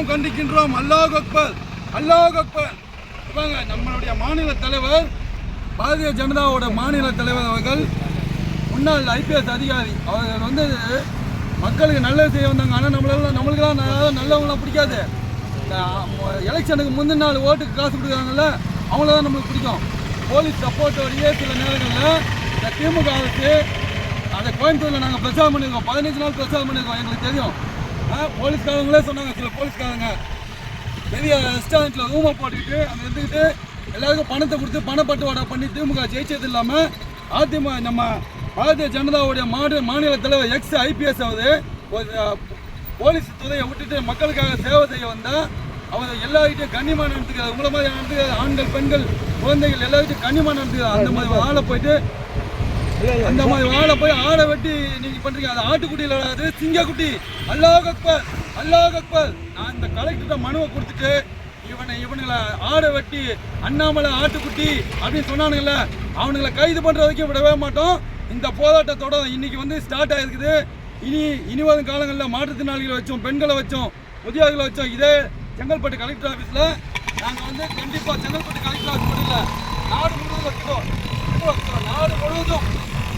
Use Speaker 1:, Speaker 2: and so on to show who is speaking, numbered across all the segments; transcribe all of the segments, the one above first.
Speaker 1: கண்டிக்கின்றோம். அல்லாஹ் அக்பர், அல்லாஹ் அக்பர். நம்மளுடைய மாநில தலைவர், பாரதிய ஜனதாவோட மாநில தலைவர் அவர்கள், முன்னாள் IPS அதிகாரி அவர்கள் மக்களுக்கு நல்லது செய்ய வந்தாங்க. ஆனால் நம்மளுக்கெல்லாம் நல்லவங்களாம் பிடிக்காது. எலெக்ஷனுக்கு முந்தின நாள் ஓட்டுக்கு காசு கொடுக்குறாங்கல்ல, அவங்கள தான் நம்மளுக்கு பிடிக்கும். போலீஸ் சப்போர்ட்டோடையே சில நேரங்களில் இந்த திமுக அரசு அந்த கோயம்புத்தூரில் நாங்கள் பிரச்சாரம் பண்ணியிருக்கோம். 15 நாள் பிரச்சாரம் பண்ணியிருக்கோம். எங்களுக்கு தெரியும். போலீஸ்காரங்களே சொன்னாங்க, சில போலீஸ்காரங்க பெரிய ரெஸ்டாரண்ட்டில் ரூமை போட்டுக்கிட்டு அங்கே இருந்துக்கிட்டு எல்லாருக்கும் பணத்தை கொடுத்து பணப்பட்டுவாடா பண்ணி திமுக ஜெயிச்சது இல்லாமல் அதிமுக நம்ம பாரதிய ஜனதாவுடைய மாநில தலைவர் IPS போலீஸ் துறையை விட்டுட்டு மக்களுக்காக சேவை செய்ய வந்தால் அவர் எல்லார்கிட்டையும் கண்ணியமாக நடந்துக்கிறார். உங்களை மாதிரி நடந்துக்கிறார். ஆண்கள், பெண்கள், குழந்தைகள் எல்லார்கிட்டையும் கண்ணியமாக நடந்துக்கிறார். அந்த மாதிரி ஆளை போய் ஆடை வெட்டி நீங்கள் பண்ணுறீங்க. அது ஆட்டுக்குட்டியில் வராது, சிங்கக்குட்டி. அல்லாஹ் அக்பர், அல்லாஹ் அக்பர். நான் இந்த கலெக்டர்கிட்ட மனுவை கொடுத்துட்டு இவனுங்களை ஆடை வெட்டி அண்ணாமலை ஆட்டுக்குட்டி அப்படின்னு சொன்னானுங்கள, அவனுங்களை கைது பண்ணுற வரைக்கும் விடவே மாட்டோம். இந்த போராட்டத்தோட இன்னைக்கு ஸ்டார்ட் ஆகிருக்குது. இனி வரும் காலங்களில் மாற்றுத்திறனாளிகளை வச்சோம், பெண்களை வச்சோம், முதியோர்களை வச்சோம். இதே செங்கல்பட்டு கலெக்டர் ஆஃபீஸில் நாங்கள் கண்டிப்பாக செங்கல்பட்டு கலெக்டர் ஆஃபீஸ் மட்டும் இல்லை, நாடு முழுவதும் வைக்கிறோம்.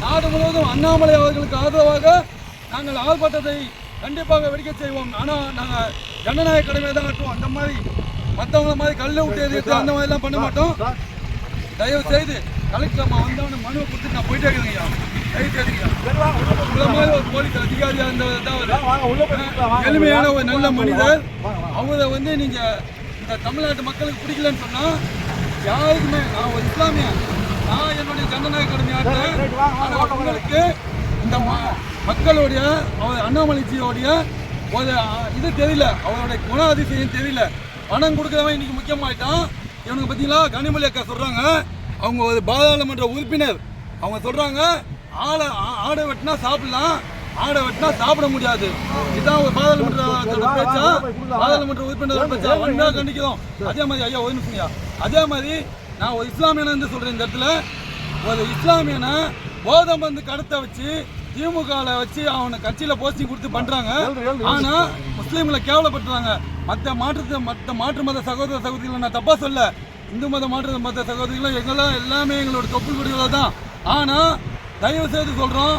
Speaker 1: நாடு முழுவதும் அண்ணாமலை அவர்களுக்கு ஆதரவாக நாங்கள் ஆர்ப்பாட்டத்தை கண்டிப்பாக வெடிக்க செய்வோம். ஆனால் நாங்கள் ஜனநாயக கடமையை தான் கட்டுவோம். அந்த மாதிரி மற்றவங்கள மாதிரி கல்லை விட்டு எதிர்த்து அந்த மாதிரிலாம் பண்ண மாட்டோம். தயவு செய்து கலெக்டர் அம்மா வந்தவன மனுவை கொடுத்து நான் போயிட்டே இருக்கிறேங்க. தயவு செய்துங்க, உங்களை மாதிரி ஒரு போலீஸ் அதிகாரியாக இருந்தவர், எளிமையான ஒரு நல்ல மனிதர். அவரை நீங்கள் இந்த தமிழ்நாட்டு மக்களுக்கு பிடிக்கலன்னு சொன்னால் யாருக்குமே, நான் ஒரு இஸ்லாமியன், நான் என்னுடைய ஜனநாயக கடமையாட்டேன். உங்களுக்கு இந்த மக்களுடைய அவர் அண்ணாமலைஜியோடைய ஒரு இது தெரியல, அவருடைய குண அதிசயம் தெரியல. பணம் கொடுக்குறவன் இன்னைக்கு முக்கியமாயிட்டான். இவனுக்கு பார்த்தீங்களா, கனிமொழி அக்கா சொல்கிறாங்க, அவங்க ஒரு பாராளுமன்ற உறுப்பினர், அவங்க சொல்கிறாங்க ஆடை வெட்டினா சாப்பிடலாம், ஆடை வெட்டினா சாப்பிட முடியாது. இதுதான் ஒரு பாராளுமன்ற பேச்சா, பாராளுமன்ற உறுப்பினர் பேச்சா. வன்மையாக கண்டிக்கிறோம். அதே மாதிரி ஐயா ஒரு நிமிஷம், அதே மாதிரி நான் ஒரு இஸ்லாமியனை சொல்கிறேன். இந்த இடத்துல ஒரு இஸ்லாமியனை போதை மருந்து கடத்த வச்சு திமுகவில் வச்சு அவனை கட்சியில் போஸ்டிங் கொடுத்து பண்ணுறாங்க. ஆனால் முஸ்லீம்களை கேவலப்படுத்துறாங்க. மற்ற மாற்று மத சகோதர சகோதரிகளை நான் தப்பாக சொல்ல, இந்து மாற்று மத சகோதரிகளும் எல்லாமே எங்களோட தொப்புள் கொடிகளை தான். ஆனால் தயவு செய்து சொல்கிறோம்,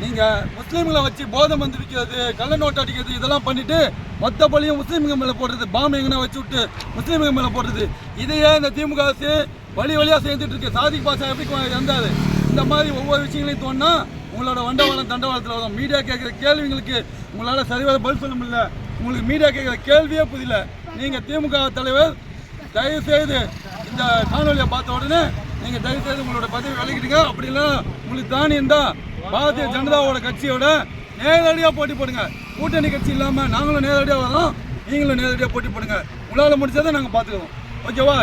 Speaker 1: நீங்கள் முஸ்லீம்களை வச்சு போதை மருந்து விற்கிறது, கள்ள நோட்டு அடிக்கிறது, இதெல்லாம் பண்ணிவிட்டு மொத்த பள்ளியும் முஸ்லீம்கள் மேலே போடுறது, பாம்பு எங்கன்னா வச்சு விட்டு முஸ்லீம்கள் மேலே போடுறது, இதையே இந்த திமுக அரசு வழியாக செஞ்சுட்டு இருக்கு. சாதிக் பாஷா எப்படி இருந்தார்? இந்த மாதிரி ஒவ்வொரு விஷயங்களையும் தோணுனா உங்களோட வண்டவாளம் தண்டவாளத்தில் வரும். மீடியா கேட்குற கேள்விங்களுக்கு உங்களால் சரிவர பதில் சொல்ல முடியல. உங்களுக்கு மீடியா கேட்குற கேள்வியே புரியல. நீங்கள் திமுக தலைவர், தயவுசெய்து இந்த காணொலியை பார்த்த உடனே நீங்கள் தயவுசெய்து உங்களோட பதவி விலகிடுங்க. அப்படிலாம் உங்களுக்கு தானியம் தான் பாரதிய ஜனதாவோட கட்சியோட நேரடியாக போட்டி போடுங்க. கூட்டணி கட்சி இல்லாமல் நாங்களும் நேரடியாக வரோம், நீங்களும் நேரடியாக போட்டி போடுங்க. உங்களால் முடிச்சதை நாங்கள் பார்த்துக்குவோம். ஓகேவா?